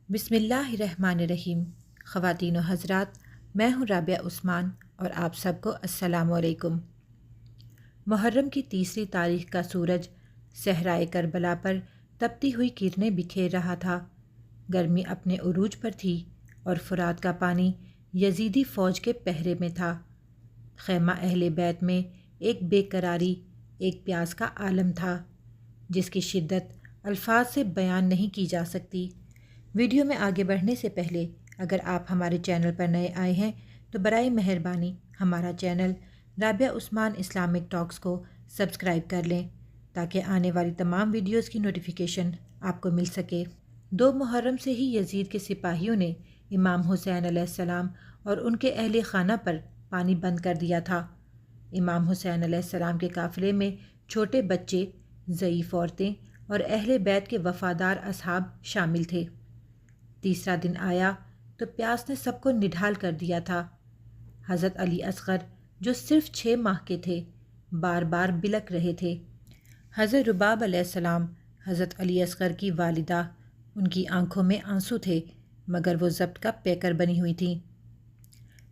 بسم اللہ الرحمن الرحیم۔ خواتین و حضرات، میں ہوں رابعہ عثمان اور آپ سب کو السلام علیکم۔ محرم کی تیسری تاریخ کا سورج صحرائے کربلا پر تپتی ہوئی کرنیں بکھیر رہا تھا۔ گرمی اپنے عروج پر تھی اور فرات کا پانی یزیدی فوج کے پہرے میں تھا۔ خیمہ اہل بیت میں ایک بے قراری، ایک پیاس کا عالم تھا جس کی شدت الفاظ سے بیان نہیں کی جا سکتی۔ ویڈیو میں آگے بڑھنے سے پہلے اگر آپ ہمارے چینل پر نئے آئے ہیں تو برائے مہربانی ہمارا چینل رابعہ عثمان اسلامک ٹاکس کو سبسکرائب کر لیں تاکہ آنے والی تمام ویڈیوز کی نوٹیفیکیشن آپ کو مل سکے۔ 2 محرم سے ہی یزید کے سپاہیوں نے امام حسین علیہ السلام اور ان کے اہل خانہ پر پانی بند کر دیا تھا۔ امام حسین علیہ السلام کے قافلے میں چھوٹے بچے، ضعیف عورتیں اور اہل بیت کے وفادار اصحاب شامل تھے۔ تیسرا دن آیا تو پیاس نے سب کو نڈھال کر دیا تھا۔ حضرت علی اصغر جو صرف 6 ماہ کے تھے بار بار بلک رہے تھے۔ حضرت رباب علیہ السلام حضرت علی اصغر کی والدہ، ان کی آنکھوں میں آنسو تھے مگر وہ ضبط کا پیکر بنی ہوئی تھیں۔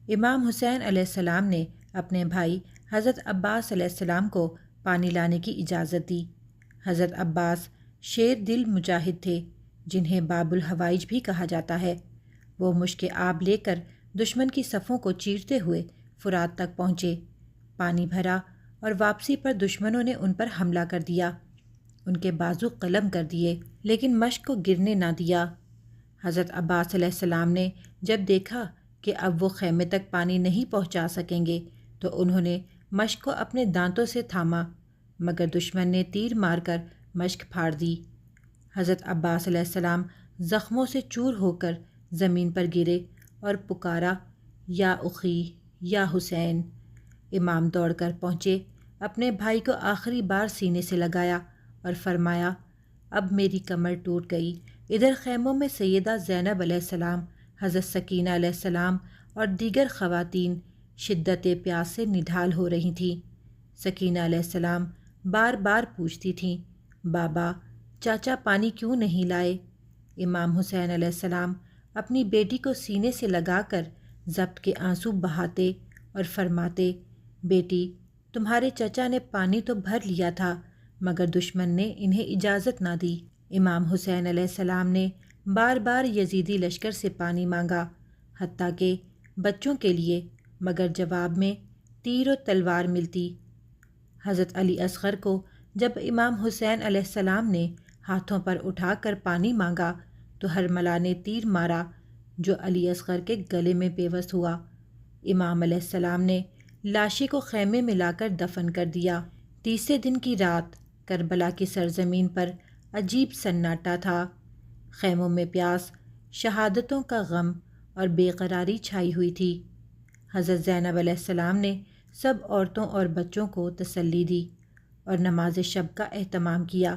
امام حسین علیہ السلام نے اپنے بھائی حضرت عباس علیہ السلام کو پانی لانے کی اجازت دی۔ حضرت عباس شیر دل مجاہد تھے جنہیں باب الحوائج بھی کہا جاتا ہے۔ وہ مشک آب لے کر دشمن کی صفوں کو چیرتے ہوئے فرات تک پہنچے، پانی بھرا اور واپسی پر دشمنوں نے ان پر حملہ کر دیا۔ ان کے بازو قلم کر دیے لیکن مشک کو گرنے نہ دیا۔ حضرت عباس علیہ السلام نے جب دیکھا کہ اب وہ خیمے تک پانی نہیں پہنچا سکیں گے تو انہوں نے مشک کو اپنے دانتوں سے تھاما مگر دشمن نے تیر مار کر مشک پھاڑ دی۔ حضرت عباس علیہ السلام زخموں سے چور ہو کر زمین پر گرے اور پکارا، یا اخی یا حسین۔ امام دوڑ کر پہنچے، اپنے بھائی کو آخری بار سینے سے لگایا اور فرمایا، اب میری کمر ٹوٹ گئی۔ ادھر خیموں میں سیدہ زینب علیہ السلام، حضرت سکینہ علیہ السلام اور دیگر خواتین شدت پیاس سے نڈھال ہو رہی تھیں۔ سکینہ علیہ السلام بار بار پوچھتی تھیں، بابا، چاچا پانی کیوں نہیں لائے؟ امام حسین علیہ السلام اپنی بیٹی کو سینے سے لگا کر ضبط کے آنسو بہاتے اور فرماتے، بیٹی، تمہارے چچا نے پانی تو بھر لیا تھا مگر دشمن نے انہیں اجازت نہ دی۔ امام حسین علیہ السلام نے بار بار یزیدی لشکر سے پانی مانگا حتیٰ کہ بچوں کے لیے، مگر جواب میں تیر و تلوار ملتی۔ حضرت علی اصغر کو جب امام حسین علیہ السلام نے ہاتھوں پر اٹھا کر پانی مانگا تو ہرملا نے تیر مارا جو علی اصغر کے گلے میں پیوست ہوا۔ امام علیہ السلام نے لاشی کو خیمے میں لا کر دفن کر دیا۔ تیسرے دن کی رات کربلا کی سرزمین پر عجیب سناٹا تھا۔ خیموں میں پیاس، شہادتوں کا غم اور بے قراری چھائی ہوئی تھی۔ حضرت زینب علیہ السلام نے سب عورتوں اور بچوں کو تسلی دی اور نماز شب کا اہتمام کیا۔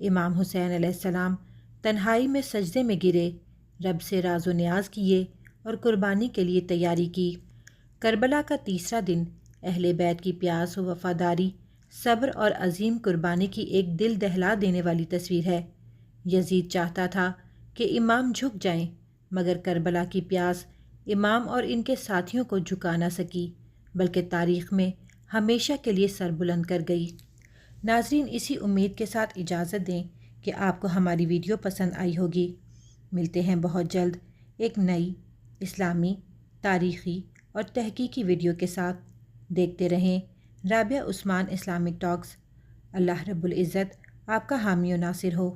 امام حسین علیہ السلام تنہائی میں سجدے میں گرے، رب سے راز و نیاز کیے اور قربانی کے لیے تیاری کی۔ کربلا کا تیسرا دن اہل بیت کی پیاس و وفاداری، صبر اور عظیم قربانی کی ایک دل دہلا دینے والی تصویر ہے۔ یزید چاہتا تھا کہ امام جھک جائیں مگر کربلا کی پیاس امام اور ان کے ساتھیوں کو جھکا نہ سکی بلکہ تاریخ میں ہمیشہ کے لیے سر بلند کر گئی۔ ناظرین، اسی امید کے ساتھ اجازت دیں کہ آپ کو ہماری ویڈیو پسند آئی ہوگی۔ ملتے ہیں بہت جلد ایک نئی اسلامی، تاریخی اور تحقیقی ویڈیو کے ساتھ۔ دیکھتے رہیں رابعہ عثمان اسلامک ٹاکس۔ اللہ رب العزت آپ کا حامی و ناصر ہو۔